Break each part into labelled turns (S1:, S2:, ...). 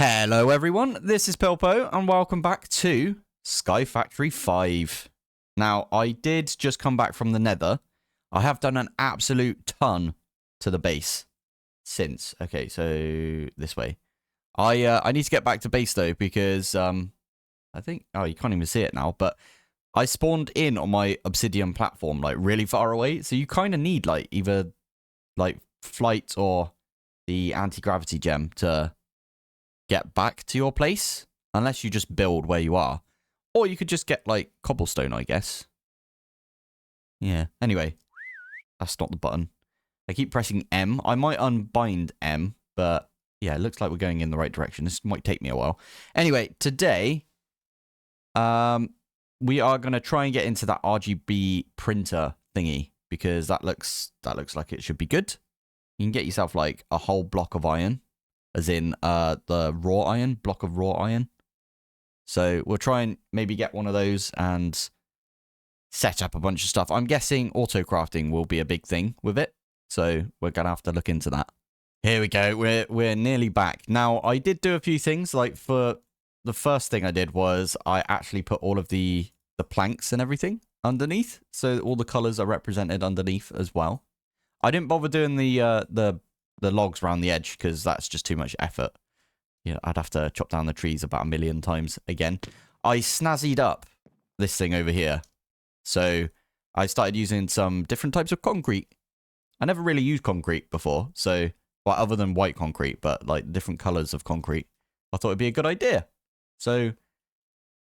S1: Hello everyone, this is Pilpoh and welcome back to SkyFactory 5. Now, I did just come back from the nether. I have done an absolute ton to the base since. Okay, so this way. I need to get back to base though because I think, oh, you can't even see it now, but I spawned in on my obsidian platform like really far away. So you kind of need like either like flight or the anti-gravity gem to get back to your place, unless you just build where you are. Or you could just get, like, cobblestone, I guess. Yeah, anyway. That's not the button. I keep pressing M. I might unbind M, but, yeah, it looks like we're going in the right direction. This might take me a while. Anyway, today, we are going to try and get into that RGB printer thingy, because that looks like it should be good. You can get yourself, like, a whole block of iron. As in the raw iron, block of raw iron. So we'll try and maybe get one of those and set up a bunch of stuff. I'm guessing auto crafting will be a big thing with it. So we're going to have to look into that. Here we go. We're nearly back. Now, I did do a few things. Like for the first thing I did was I actually put all of the planks and everything underneath. So all the colors are represented underneath as well. I didn't bother doing the logs around the edge because that's just too much effort. Yeah, I'd have to chop down the trees about 1,000,000 times again. I snazzied up this thing over here. So I started using some different types of concrete. I never really used concrete before. So, well, other than white concrete, but like different colors of concrete. I thought it'd be a good idea. So,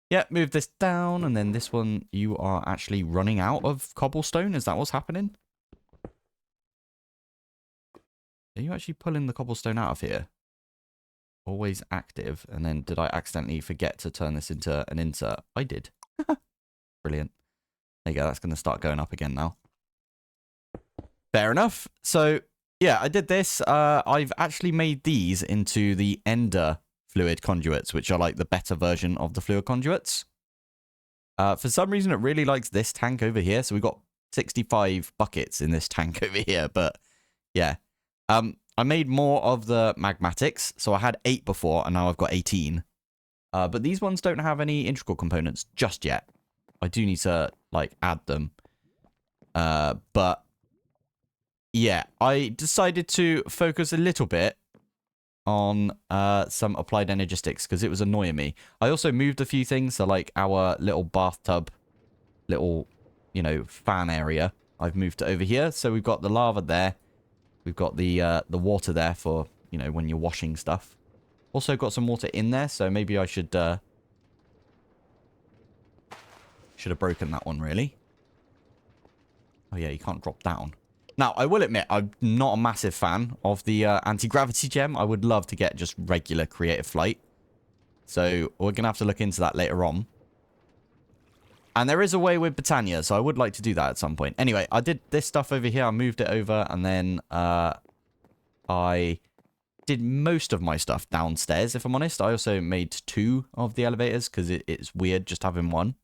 S1: yeah, move this down. And then this one, you are actually running out of cobblestone. Is that what's happening? Are you actually pulling the cobblestone out of here? Always active. And then did I accidentally forget to turn this into an insert? I did. Brilliant. There you go. That's going to start going up again now. Fair enough. So, yeah, I did this. I've actually made these into the ender fluid conduits, which are like the better version of the fluid conduits. For some reason, it really likes this tank over here. So we've got 65 buckets in this tank over here. But, yeah. I made more of the magmatics, so I had 8 before, and now I've got 18. But these ones don't have any integral components just yet. I do need to, like, add them. But, yeah, I decided to focus a little bit on some applied energistics, because it was annoying me. I also moved a few things, so, like, our little bathtub, little, you know, fan area. I've moved it over here, so we've got the lava there. We've got the water there for, you know, when you're washing stuff. Also got some water in there, so maybe I should have broken that one, really. Oh, yeah, you can't drop down. Now, I will admit, I'm not a massive fan of the anti-gravity gem. I would love to get just regular creative flight. So we're going to have to look into that later on. And there is a way with Britannia, so I would like to do that at some point. Anyway, I did this stuff over here. I moved it over, and then I did most of my stuff downstairs, if I'm honest. I also made 2 of the elevators, because it's weird just having one.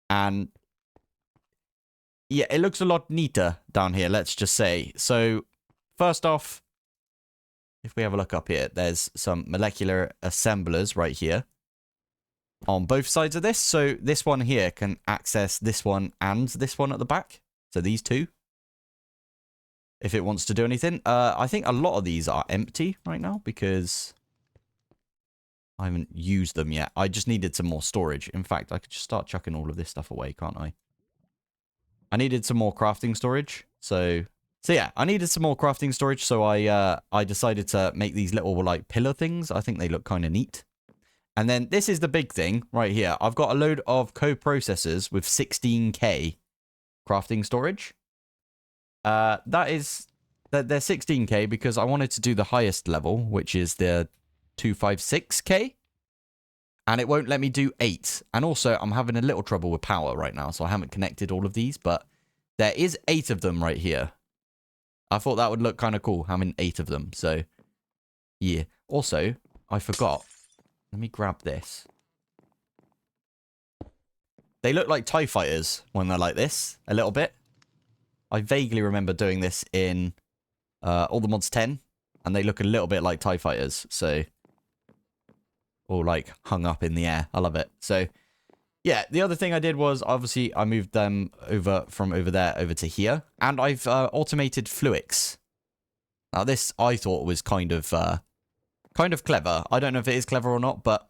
S1: And, yeah, it looks a lot neater down here, let's just say. So, first off, if we have a look up here, there's some molecular assemblers right here. On both sides of this. So this one here can access this one and this one at the back. So these two. If it wants to do anything. I think a lot of these are empty right now because I haven't used them yet. I just needed some more storage. In fact, I could just start chucking all of this stuff away, can't I? I needed some more crafting storage. So yeah, I needed some more crafting storage. So I decided to make these little like pillar things. I think they look kind of neat. And then this is the big thing right here. I've got a load of co-processors with 16K crafting storage. They're 16K because I wanted to do the highest level, which is the 256K. And it won't let me do 8. And also, I'm having a little trouble with power right now, so I haven't connected all of these. But there is 8 of them right here. I thought that would look kind of cool, having 8 of them. So, yeah. Also, I forgot. Let me grab this. They look like TIE fighters when they're like this, a little bit. I vaguely remember doing this in All the Mods 10, and they look a little bit like TIE fighters, so all like hung up in the air. I love it. So yeah, the other thing I did was obviously I moved them over from over there over to here, and I've automated fluix. Now this I thought was kind of clever. I don't know if it is clever or not, but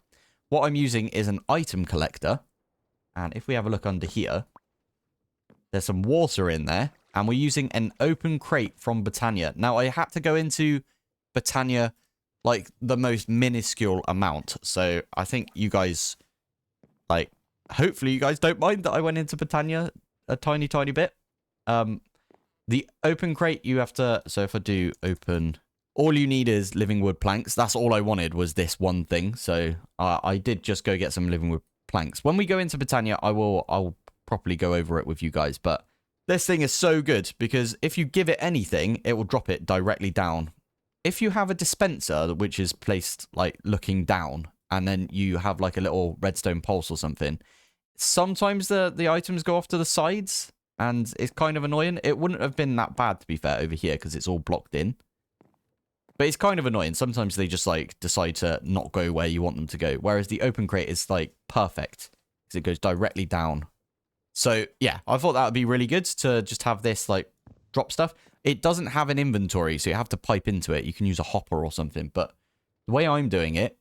S1: what I'm using is an item collector. And if we have a look under here, there's some water in there, and we're using an open crate from Britannia. Now I had to go into Britannia like the most minuscule amount, so I think you guys like. Hopefully you guys don't mind that I went into Britannia a tiny bit. The open crate you have to, so if I do open, all you need is living wood planks. That's all I wanted was this one thing. So I did just go get some living wood planks. When we go into Britannia, I'll properly go over it with you guys. But this thing is so good because if you give it anything, it will drop it directly down. If you have a dispenser which is placed like looking down, and then you have like a little redstone pulse or something, sometimes the items go off to the sides, and it's kind of annoying. It wouldn't have been that bad, to be fair, over here, because it's all blocked in. But it's kind of annoying. Sometimes they just like decide to not go where you want them to go. Whereas the open crate is like perfect, because it goes directly down. So yeah, I thought that would be really good to just have this like drop stuff. It doesn't have an inventory, so you have to pipe into it. You can use a hopper or something. But the way I'm doing it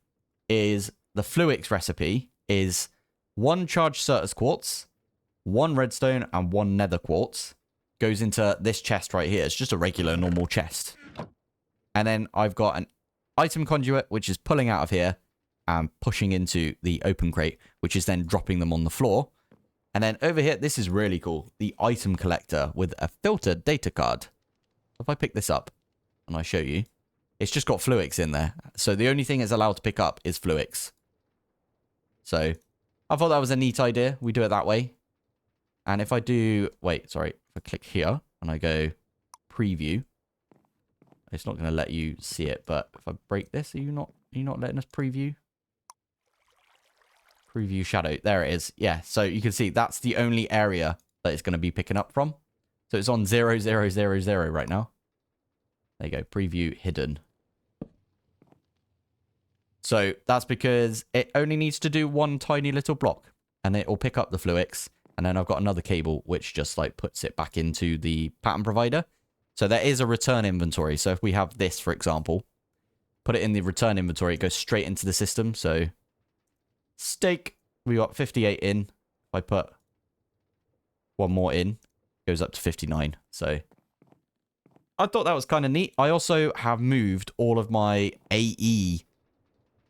S1: is the fluix recipe is 1 charged Certus quartz, 1 redstone, and 1 nether quartz. Goes into this chest right here. It's just a regular normal chest. And then I've got an item conduit, which is pulling out of here and pushing into the open crate, which is then dropping them on the floor. And then over here, this is really cool. The item collector with a filtered data card. If I pick this up and I show you, it's just got fluix in there. So the only thing it's allowed to pick up is fluix. So I thought that was a neat idea. We do it that way. And if I do, wait, sorry. If I click here and I go preview, it's not going to let you see it. But if I break this, are you not letting us preview? Preview shadow. There it is. Yeah. So you can see that's the only area that it's going to be picking up from. So it's on 0, 0, 0, 0 right now. There you go. Preview hidden. So that's because it only needs to do one tiny little block, and it will pick up the fluix. And then I've got another cable which just like puts it back into the pattern provider. So there is a return inventory. So if we have this, for example, put it in the return inventory, it goes straight into the system. So steak, we got 58 in. If I put one more in, it goes up to 59. So I thought that was kind of neat. I also have moved all of my AE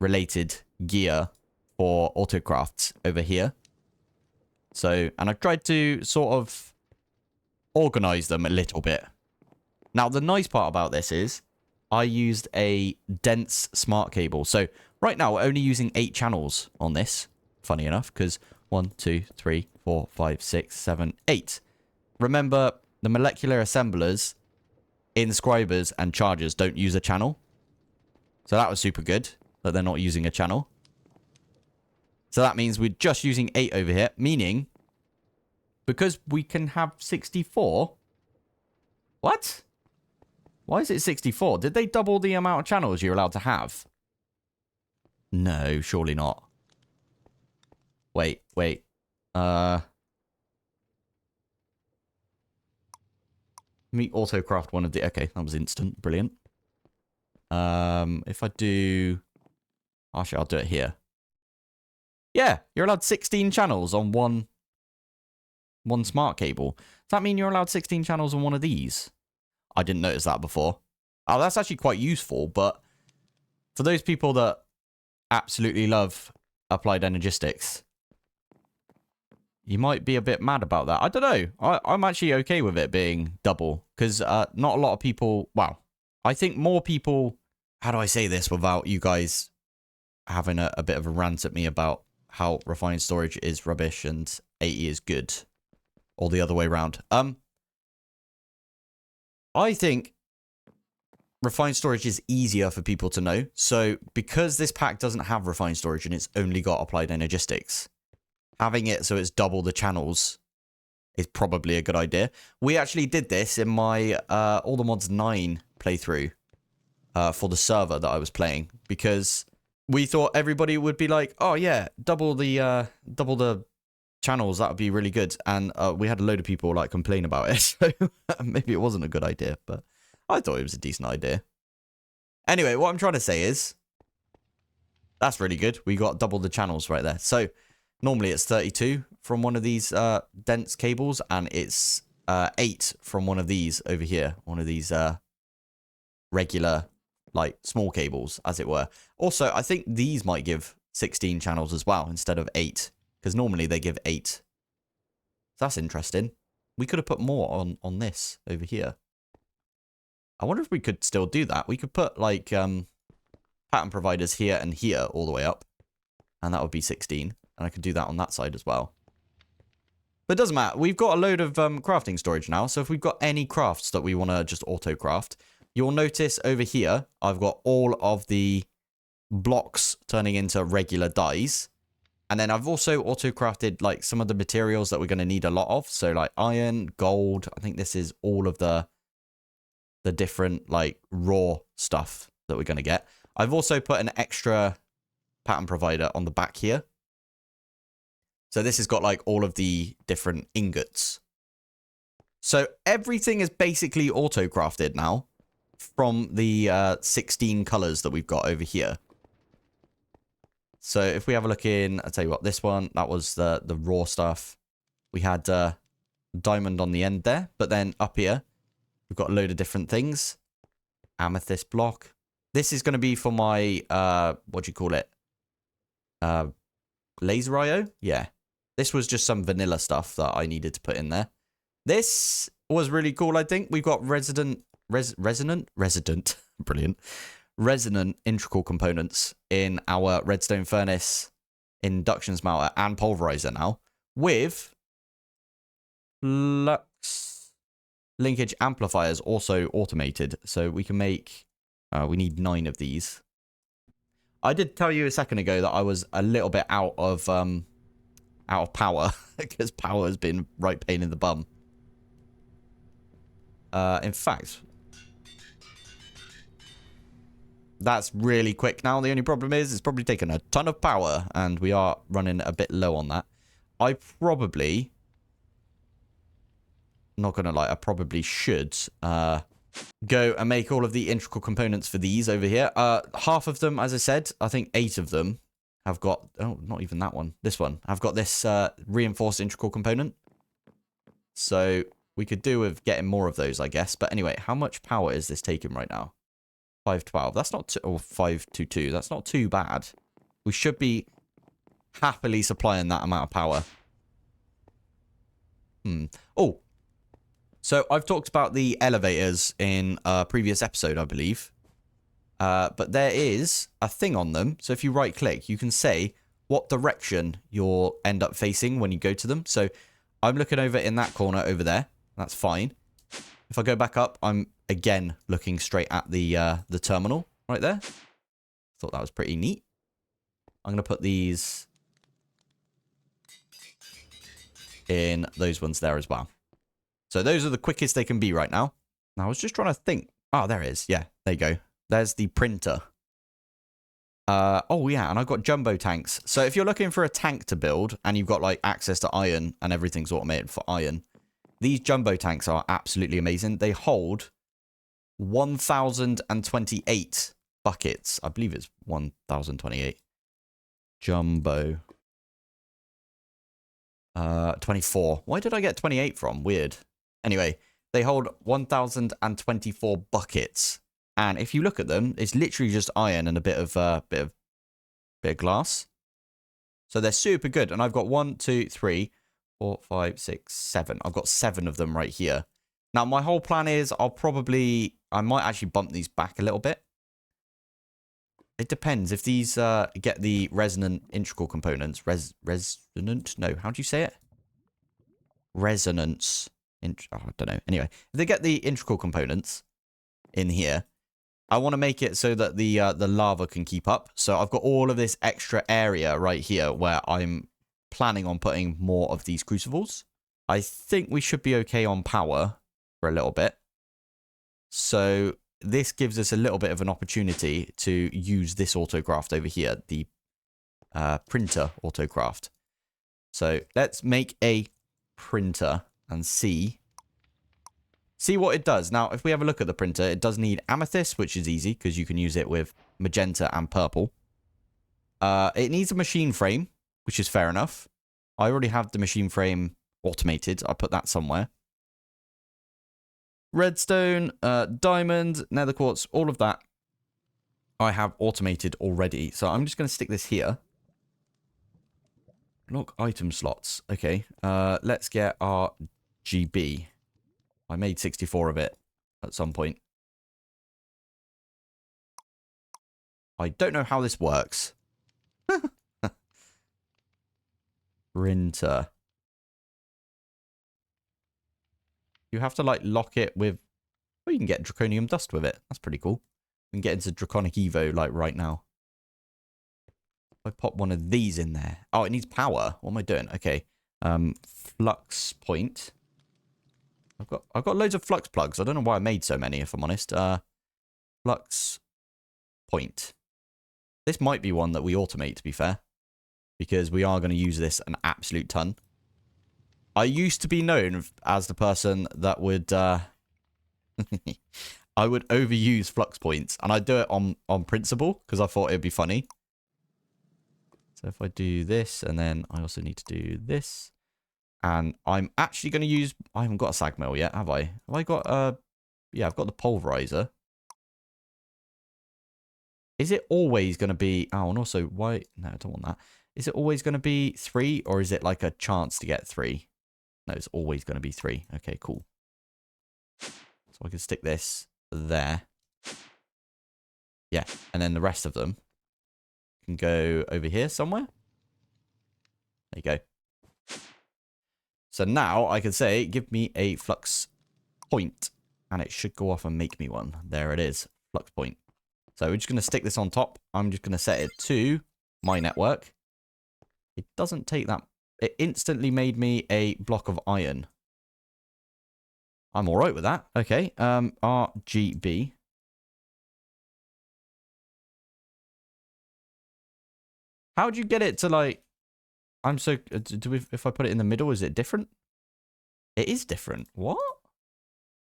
S1: related gear for autocrafts over here. So, and I've tried to sort of organize them a little bit. Now, the nice part about this is I used a dense smart cable. So right now we're only using 8 channels on this, funny enough, because 1, 2, 3, 4, 5, 6, 7, 8. Remember, the molecular assemblers, inscribers, and chargers don't use a channel. So that was super good that they're not using a channel. So that means we're just using 8 over here, meaning because we can have 64. What? Why is it 64? Did they double the amount of channels you're allowed to have? No, surely not. Wait. Me autocraft one of the... Okay, that was instant. Brilliant. If I do... Actually, I'll do it here. Yeah, you're allowed 16 channels on one smart cable. Does that mean you're allowed 16 channels on one of these? I didn't notice that before. Oh, that's actually quite useful, but for those people that absolutely love applied energistics, you might be a bit mad about that. I don't know. I'm actually okay with it being double, because not a lot of people... Well, I think more people... How do I say this without you guys having a bit of a rant at me about how refined storage is rubbish and AE is good, or the other way around. I think refined storage is easier for people to know. So because this pack doesn't have refined storage and it's only got applied energistics, having it so it's double the channels is probably a good idea. We actually did this in my All the Mods 9 playthrough for the server that I was playing, because we thought everybody would be like, oh yeah, double the channels, that would be really good. And we had a load of people like complain about it, so maybe it wasn't a good idea, but I thought it was a decent idea. Anyway, what I'm trying to say is that's really good. We got double the channels right there. So normally it's 32 from one of these dense cables, and it's 8 from one of these over here, one of these regular like small cables, as it were. Also, I think these might give 16 channels as well instead of 8, because normally they give 8. So that's interesting. We could have put more on this over here. I wonder if we could still do that. We could put like pattern providers here and here all the way up, and that would be 16. And I could do that on that side as well. But it doesn't matter. We've got a load of crafting storage now. So if we've got any crafts that we want to just auto craft, you'll notice over here, I've got all of the blocks turning into regular dies. And then I've also auto-crafted like some of the materials that we're going to need a lot of. So like iron, gold. I think this is all of the different like raw stuff that we're going to get. I've also put an extra pattern provider on the back here. So this has got like all of the different ingots. So everything is basically auto-crafted now from the 16 colors that we've got over here. So if we have a look in, I'll tell you what, this one, that was the raw stuff. We had diamond on the end there, but then up here, we've got a load of different things. Amethyst block. This is going to be for my, what do you call it? Laser IO? Yeah. This was just some vanilla stuff that I needed to put in there. This was really cool, I think. We've got resonant, brilliant. Resonant integral components in our redstone furnace, induction smelter, and pulverizer now, with flux linkage amplifiers also automated. So we can make, we need 9 of these. I did tell you a second ago that I was a little bit out of power because power has been right pain in the bum. In fact, that's really quick now. The only problem is it's probably taken a ton of power, and we are running a bit low on that. I probably, not gonna lie, I probably should go and make all of the integral components for these over here. Half of them, as I said, I think 8 of them have got, oh, not even that one. This one. I've got this reinforced integral component. So we could do with getting more of those, I guess. But anyway, how much power is this taking right now? 512. That's not, or 522. That's not too bad. We should be happily supplying that amount of power. Oh, so I've talked about the elevators in a previous episode, I believe. But there is a thing on them. So if you right click, you can say what direction you'll end up facing when you go to them. So I'm looking over in that corner over there. That's fine. If I go back up, I'm again looking straight at the terminal right there. Thought that was pretty neat. I'm going to put these in those ones there as well. So those are the quickest they can be right now. Now I was just trying to think. Oh, there it is. Yeah, there you go. There's the printer. Oh yeah, and I've got jumbo tanks. So if you're looking for a tank to build and you've got like access to iron and everything's automated for iron, these jumbo tanks are absolutely amazing. They hold 1,028 buckets. I believe it's 1,028. Jumbo. 24. Why did I get 28 from? Weird. Anyway, they hold 1,024 buckets. And if you look at them, it's literally just iron and a bit of glass. So they're super good. And I've got 1, 2, 3, 4, 5, 6, 7. I've got 7 of them right here. Now, my whole plan is I might actually bump these back a little bit. It depends. If these get the resonant integral components. Resonant? No, how do you say it? Resonance. Oh, I don't know. Anyway, if they get the integral components in here, I want to make it so that the lava can keep up. So I've got all of this extra area right here where I'm planning on putting more of these crucibles. I think we should be okay on power for a little bit. So this gives us a little bit of an opportunity to use this autocraft over here, the printer autocraft. So let's make a printer and see what it does. Now, if we have a look at the printer, it does need amethyst, which is easy because you can use it with magenta and purple. It needs a machine frame, which is fair enough. I already have the machine frame automated. I'll put that somewhere. Redstone, diamond, nether quartz, all of that I have automated already. So I'm just going to stick this here. Lock item slots. Okay, let's get our GB. I made 64 of it at some point. I don't know how this works. Printer. You have to, like, lock it with... Well, you can get draconium dust with it. That's pretty cool. We can get into draconic evo, like, right now. I pop one of these in there. Oh, it needs power. What am I doing? Okay. Flux point. I've got loads of flux plugs. I don't know why I made so many, if I'm honest. Flux point. This might be one that we automate, to be fair. Because we are going to use this an absolute ton. I used to be known as the person that would... I would overuse flux points. And I'd do it on principle, because I thought it'd be funny. So if I do this, and then I also need to do this. And I'm actually going to use... I haven't got a sag mill yet, have I? Have I got... yeah, I've got the pulverizer. Is it always going to be... Oh, and also, why... No, I don't want that. Is it always going to be 3, or is it like a chance to get 3? No, it's always going to be 3. Okay, cool. So I can stick this there. Yeah, and then the rest of them can go over here somewhere. There you go. So now I can say, give me a flux point, and it should go off and make me one. There it is, flux point. So we're just going to stick this on top. I'm just going to set it to my network. It doesn't take that. It instantly made me a block of iron. I'm all right with that. Okay, RGB. How'd you get it to, like... I'm so... if I put it in the middle, is it different? It is different. What?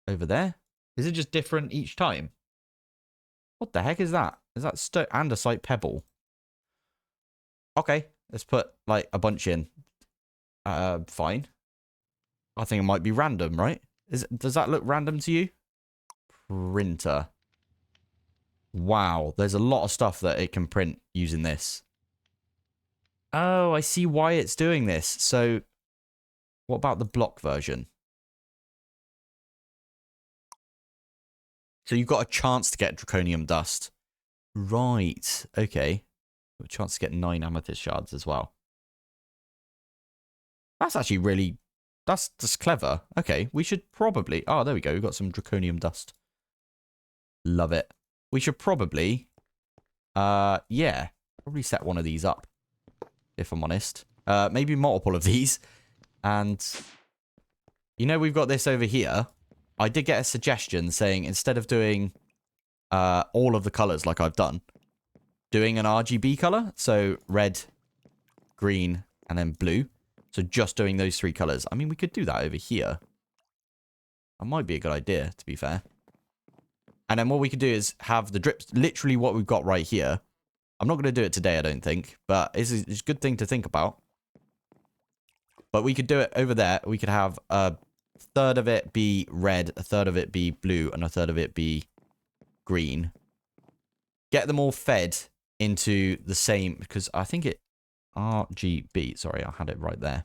S1: Over there? Is it just different each time? What the heck is that? Is that andesite pebble? Okay, let's put, like, a bunch in. Fine. I think it might be random, right? Does that look random to you? Printer. Wow, there's a lot of stuff that it can print using this. Oh, I see why it's doing this. So, what about the block version? So you've got a chance to get draconium dust. Right, okay. A chance to get 9 amethyst shards as well. That's actually really... That's clever. Okay, we should probably... Oh, there we go. We've got some draconium dust. Love it. We should probably... yeah. Probably set one of these up. If I'm honest. Maybe multiple of these. And... You know, we've got this over here. I did get a suggestion saying instead of doing all of the colours like I've done, doing an RGB colour. So red, green, and then blue. So just doing those 3 colours. I mean, we could do that over here. That might be a good idea, to be fair. And then what we could do is have the drips, literally what we've got right here. I'm not going to do it today, I don't think. But it's a good thing to think about. But we could do it over there. We could have a third of it be red, a third of it be blue, and a third of it be green. Get them all fed into the same, because I think it... RGB. Sorry, I had it right there.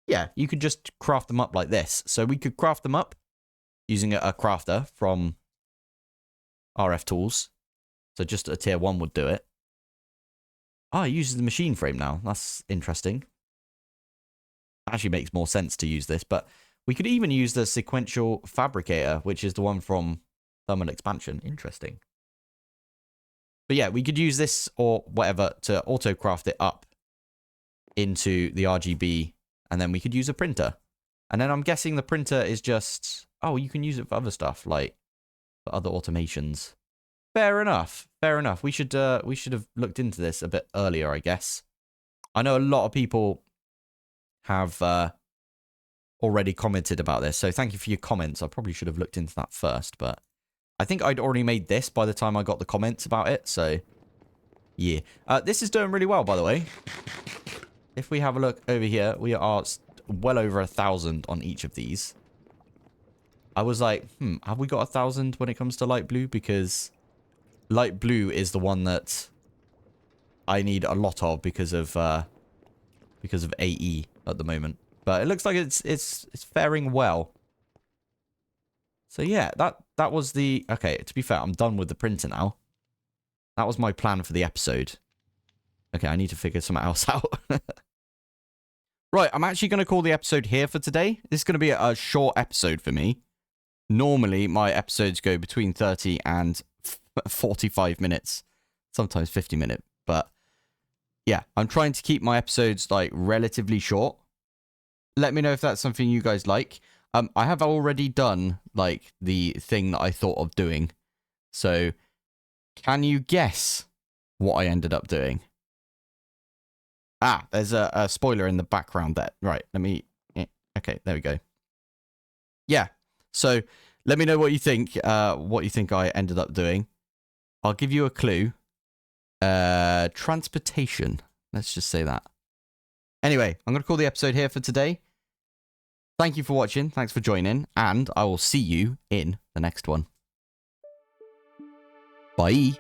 S1: Yeah, you could just craft them up like this. So we could craft them up using a crafter from RF Tools. So just a tier 1 would do it. Ah, it uses the machine frame now. That's interesting. Actually makes more sense to use this, but we could even use the sequential fabricator, which is the one from Thermal Expansion. Interesting. But yeah, we could use this or whatever to auto-craft it up into the RGB, and then we could use a printer. And then I'm guessing the printer is just... Oh, you can use it for other stuff, like for other automations. Fair enough. Fair enough. We should have looked into this a bit earlier, I guess. I know a lot of people have already commented about this, so thank you for your comments. I probably should have looked into that first, but I think I'd already made this by the time I got the comments about it, so yeah. This is doing really well, by the way. If we have a look over here, we are well over 1,000 on each of these. I was like, have we got 1,000 when it comes to light blue? Because light blue is the one that I need a lot of because of AE at the moment. But it looks like it's faring well. So yeah, that was the... Okay, to be fair, I'm done with the printer now. That was my plan for the episode. Okay, I need to figure something else out. Right, I'm actually going to call the episode here for today. This is going to be a short episode for me. Normally, my episodes go between 30 and 45 minutes. Sometimes 50 minutes. But yeah, I'm trying to keep my episodes like relatively short. Let me know if that's something you guys like. I have already done like the thing that I thought of doing. So can you guess what I ended up doing? Ah, there's a spoiler in the background there. Right, let me... Okay, there we go. Yeah, so let me know what you think I ended up doing. I'll give you a clue. Transportation. Let's just say that. Anyway, I'm going to call the episode here for today. Thank you for watching. Thanks for joining. And I will see you in the next one. Bye.